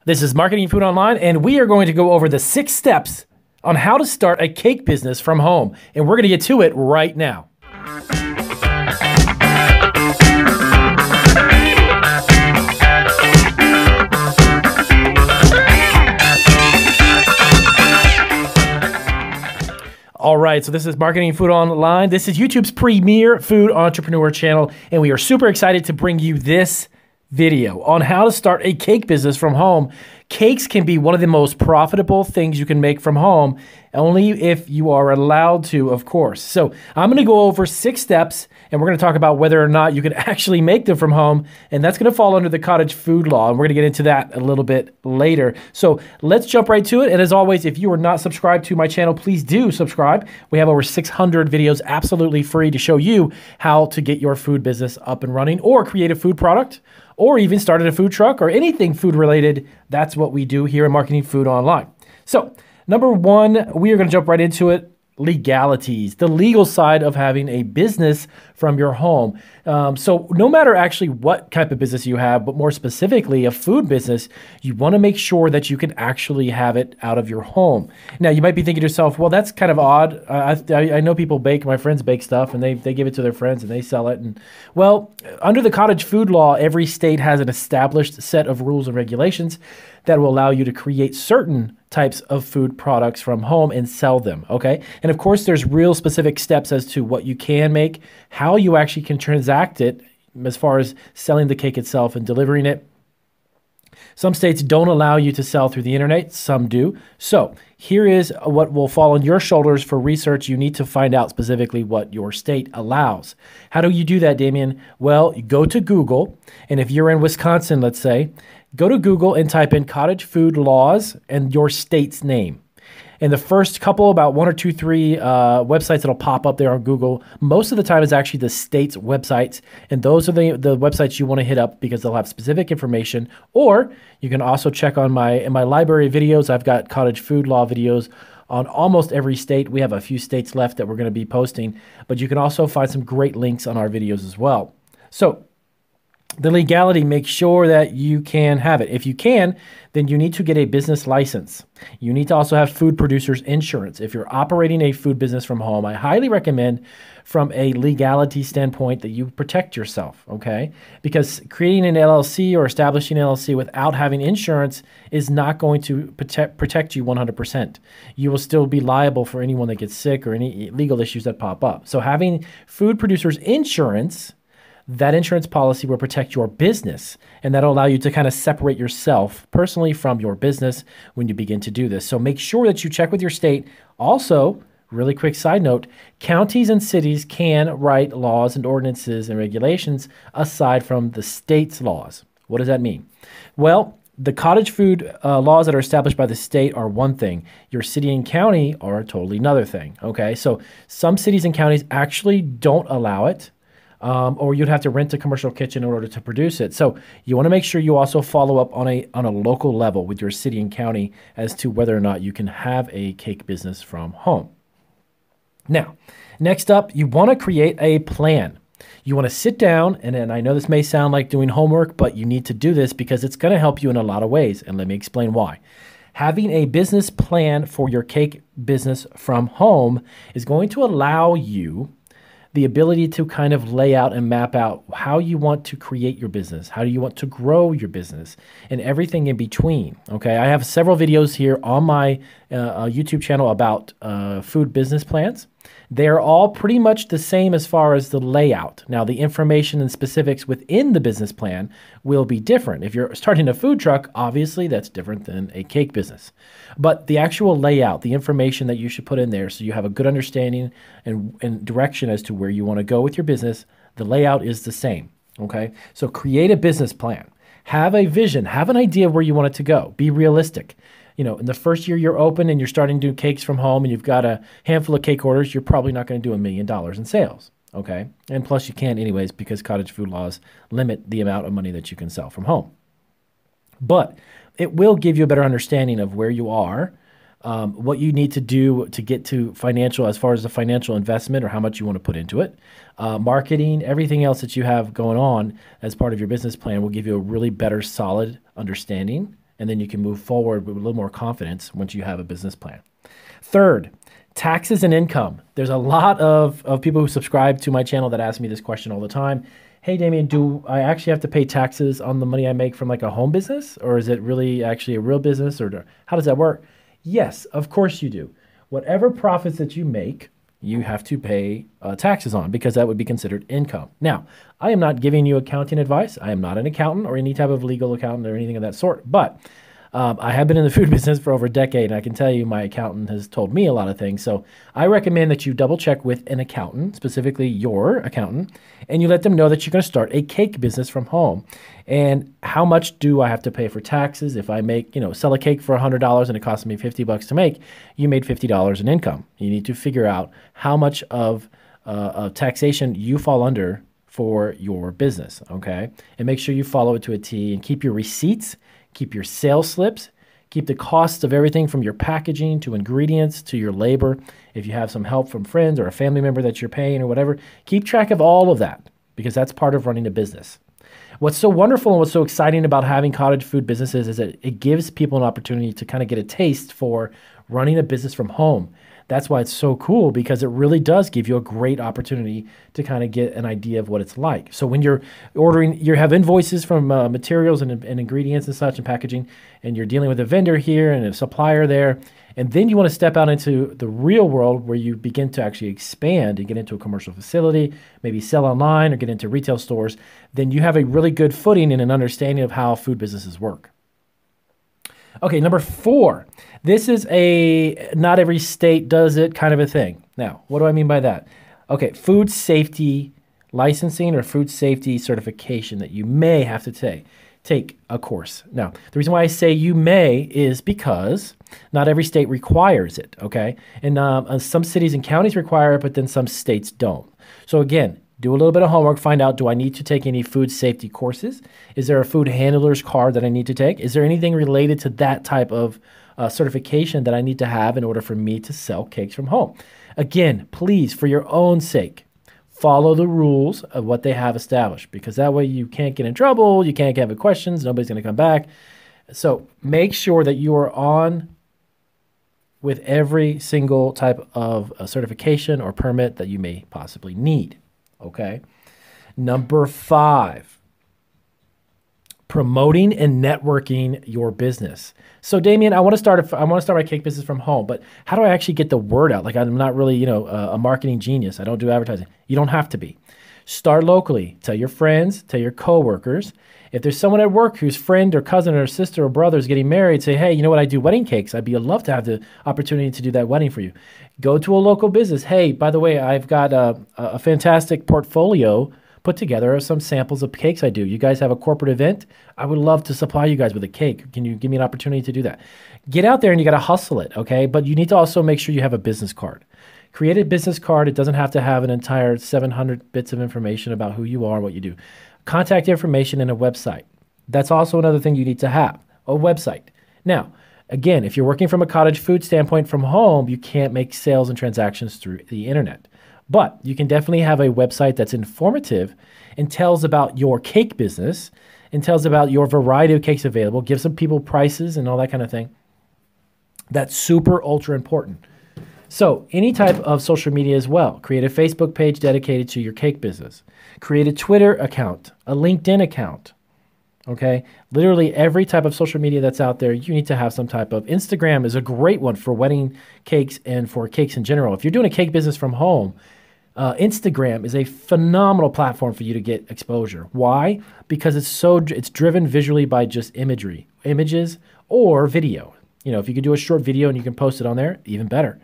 This is Marketing Food Online, and we are going to go over the 6 steps on how to start a cake business from home. And we're going to get to it right now. All right, so this is Marketing Food Online. This is YouTube's premier food entrepreneur channel, and we are super excited to bring you this video on how to start a cake business from home. Cakes can be one of the most profitable things you can make from home, only if you are allowed to, of course. So I'm going to go over 6 steps, and we're going to talk about whether or not you can actually make them from home, and that's going to fall under the cottage food law, and we're going to get into that a little bit later. So let's jump right to it, and as always, if you are not subscribed to my channel, please do subscribe. We have over 600 videos absolutely free to show you how to get your food business up and running, or create a food product, or even started a food truck, or anything food related. That's what we do here in Marketing Food Online. So number 1, we are going to jump right into it. Legalities, the legal side of having a business from your home. So no matter actually what type of business you have, but more specifically a food business, you want to make sure that you can actually have it out of your home. Now you might be thinking to yourself, well, that's kind of odd. I know people bake, my friends bake stuff, and they give it to their friends and they sell it. And well, under the cottage food law, every state has an established set of rules and regulations that will allow you to create certain types of food products from home and sell them, okay? And of course, there's real specific steps as to what you can make, how you actually can transact it as far as selling the cake itself and delivering it. Some states don't allow you to sell through the internet, some do. So here is what will fall on your shoulders for research. You need to find out specifically what your state allows. How do you do that, Damien? Well, you go to Google, and if you're in Wisconsin, let's say, go to Google and type in cottage food laws and your state's name. And the first couple, about 1 or 2, 3 websites that'll pop up there on Google, most of the time is actually the state's websites. And those are the websites you want to hit up because they'll have specific information. Or you can also check on in my library of videos. I've got cottage food law videos on almost every state. We have a few states left that we're going to be posting, but you can also find some great links on our videos as well. So the legality, make sure that you can have it. If you can, then you need to get a business license. You need to also have food producers insurance. If you're operating a food business from home, I highly recommend from a legality standpoint that you protect yourself, okay? Because creating an LLC or establishing an LLC without having insurance is not going to protect you 100%. You will still be liable for anyone that gets sick or any legal issues that pop up. So having food producers insurance, that insurance policy will protect your business, and that'll allow you to kind of separate yourself personally from your business when you begin to do this. So make sure that you check with your state. Also, really quick side note, counties and cities can write laws and ordinances and regulations aside from the state's laws. What does that mean? Well, the cottage food laws that are established by the state are one thing. Your city and county are totally another thing, okay? So some cities and counties actually don't allow it. Or you'd have to rent a commercial kitchen in order to produce it. So you want to make sure you also follow up on a local level with your city and county as to whether or not you can have a cake business from home. Now, next up, you want to create a plan. You want to sit down, and I know this may sound like doing homework, but you need to do this because it's going to help you in a lot of ways, and let me explain why. Having a business plan for your cake business from home is going to allow you the ability to kind of lay out and map out how you want to create your business, how do you want to grow your business, and everything in between, okay? I have several videos here on my YouTube channel about food business plans. They're all pretty much the same as far as the layout. Now, the information and specifics within the business plan will be different. If you're starting a food truck, obviously that's different than a cake business. But the actual layout, the information that you should put in there so you have a good understanding and direction as to where you want to go with your business, the layout is the same, okay? So create a business plan. Have a vision. Have an idea of where you want it to go. Be realistic. You know, in the first year you're open and you're starting to do cakes from home and you've got a handful of cake orders, you're probably not going to do $1 million in sales, okay? And plus you can't anyways because cottage food laws limit the amount of money that you can sell from home. But it will give you a better understanding of where you are, what you need to do to get to financial, as far as the financial investment or how much you want to put into it. Marketing, everything else that you have going on as part of your business plan will give you a really better, solid understanding And then you can move forward with a little more confidence once you have a business plan. Third, taxes and income. There's a lot of people who subscribe to my channel that ask me this question all the time. Hey, Damien, do I actually have to pay taxes on the money I make from like a home business? Or is it really actually a real business? Or how does that work? Yes, of course you do. Whatever profits that you make, you have to pay taxes on, because that would be considered income. Now, I am not giving you accounting advice. I am not an accountant or any type of legal accountant or anything of that sort. But I have been in the food business for over a decade, and I can tell you my accountant has told me a lot of things. So I recommend that you double check with an accountant, specifically your accountant, and you let them know that you're going to start a cake business from home. And how much do I have to pay for taxes? If I make, sell a cake for $100 and it costs me $50 to make, you made $50 in income. You need to figure out how much of taxation you fall under for your business, okay? And make sure you follow it to a T and keep your receipts. Keep your sales slips, keep the costs of everything from your packaging to ingredients to your labor. If you have some help from friends or a family member that you're paying or whatever, keep track of all of that, because that's part of running a business. What's so wonderful and what's so exciting about having cottage food businesses is that it gives people an opportunity to kind of get a taste for running a business from home. That's why it's so cool, because it really does give you a great opportunity to kind of get an idea of what it's like. So when you're ordering, you have invoices from materials and ingredients and such and packaging, and you're dealing with a vendor here and a supplier there, and then you want to step out into the real world where you begin to actually expand and get into a commercial facility, maybe sell online or get into retail stores, then you have a really good footing and an understanding of how food businesses work. Okay, number 4. This is a not every state does it kind of a thing. Now, what do I mean by that? Okay, food safety licensing or food safety certification that you may have to take a course. Now, the reason why I say you may is because not every state requires it, okay? And some cities and counties require it, but then some states don't. So again, do a little bit of homework, find out, do I need to take any food safety courses? Is there a food handler's card that I need to take? Is there anything related to that type of certification that I need to have in order for me to sell cakes from home? Again, please, for your own sake, follow the rules of what they have established, because that way you can't get in trouble, you can't have questions, nobody's going to come back. So make sure that you are on with every single type of certification or permit that you may possibly need. Okay. Number 5, promoting and networking your business. So Damien, I want to start my cake business from home, but how do I actually get the word out? Like, I'm not really, a marketing genius. I don't do advertising. You don't have to be. Start locally. Tell your friends, tell your coworkers. If there's someone at work whose friend or cousin or sister or brother is getting married, say, hey, you know what? I do wedding cakes. I'd love to have the opportunity to do that wedding for you. Go to a local business. Hey, by the way, I've got a fantastic portfolio put together of some samples of cakes I do. You guys have a corporate event? I would love to supply you guys with a cake. Can you give me an opportunity to do that? Get out there and you got to hustle it, okay? But you need to also make sure you have a business card. Create a business card. It doesn't have to have an entire 700 bits of information about who you are and what you do. Contact information and a website. That's also another thing you need to have, a website. Now, again, if you're working from a cottage food standpoint from home, you can't make sales and transactions through the internet. But you can definitely have a website that's informative and tells about your cake business and tells about your variety of cakes available, give some people prices and all that kind of thing. That's super ultra important. So any type of social media as well. Create a Facebook page dedicated to your cake business. Create a Twitter account, a LinkedIn account. Okay, literally every type of social media that's out there, you need to have some type of. Instagram is a great one for wedding cakes and for cakes in general. If you're doing a cake business from home, Instagram is a phenomenal platform for you to get exposure. Why? Because it's driven visually by just images or video. If you could do a short video and you can post it on there, even better.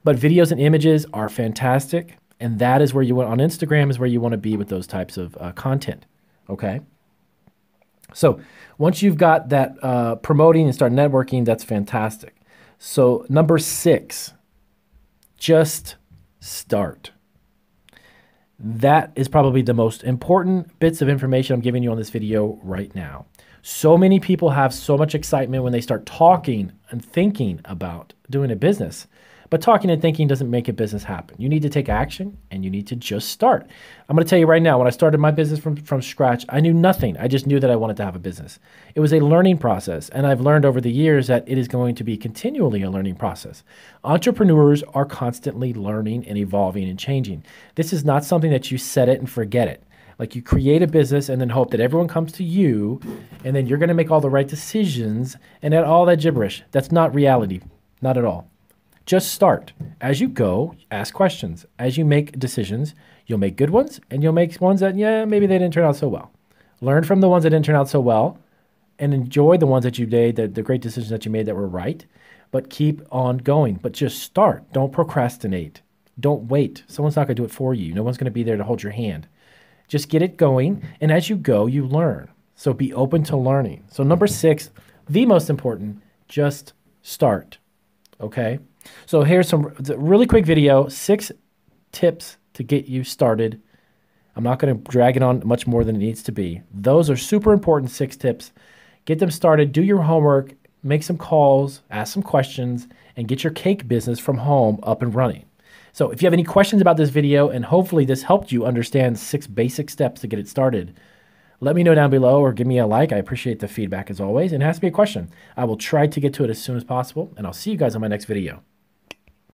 But videos and images are fantastic, and that is where you want on Instagram is where you want to be with those types of content. Okay. So once you've got that promoting and start networking, that's fantastic. So number 6, just start. That is probably the most important bits of information I'm giving you on this video right now. So many people have so much excitement when they start talking and thinking about doing a business, But talking and thinking doesn't make a business happen. You need to take action and you need to just start. I'm going to tell you right now, when I started my business from scratch, I knew nothing. I just knew that I wanted to have a business. It was a learning process. And I've learned over the years that it is going to be continually a learning process. Entrepreneurs are constantly learning and evolving and changing. This is not something that you set it and forget it. Like you create a business and then hope that everyone comes to you and then you're going to make all the right decisions and all that gibberish. That's not reality. Not at all. Just start. As you go, ask questions. As you make decisions, you'll make good ones and you'll make ones that, yeah, maybe they didn't turn out so well. Learn from the ones that didn't turn out so well and enjoy the ones that you made, the great decisions that you made that were right, but keep on going. But just start. Don't procrastinate. Don't wait. Someone's not going to do it for you. No one's going to be there to hold your hand. Just get it going. And as you go, you learn. So be open to learning. So number 6, the most important, just start. Okay? So here's some really quick video, 6 tips to get you started. I'm not going to drag it on much more than it needs to be. Those are super important 6 tips. Get them started, do your homework, make some calls, ask some questions, and get your cake business from home up and running. So if you have any questions about this video, and hopefully this helped you understand 6 basic steps to get it started, let me know down below or give me a like. I appreciate the feedback as always. And ask me a question. I will try to get to it as soon as possible, and I'll see you guys on my next video.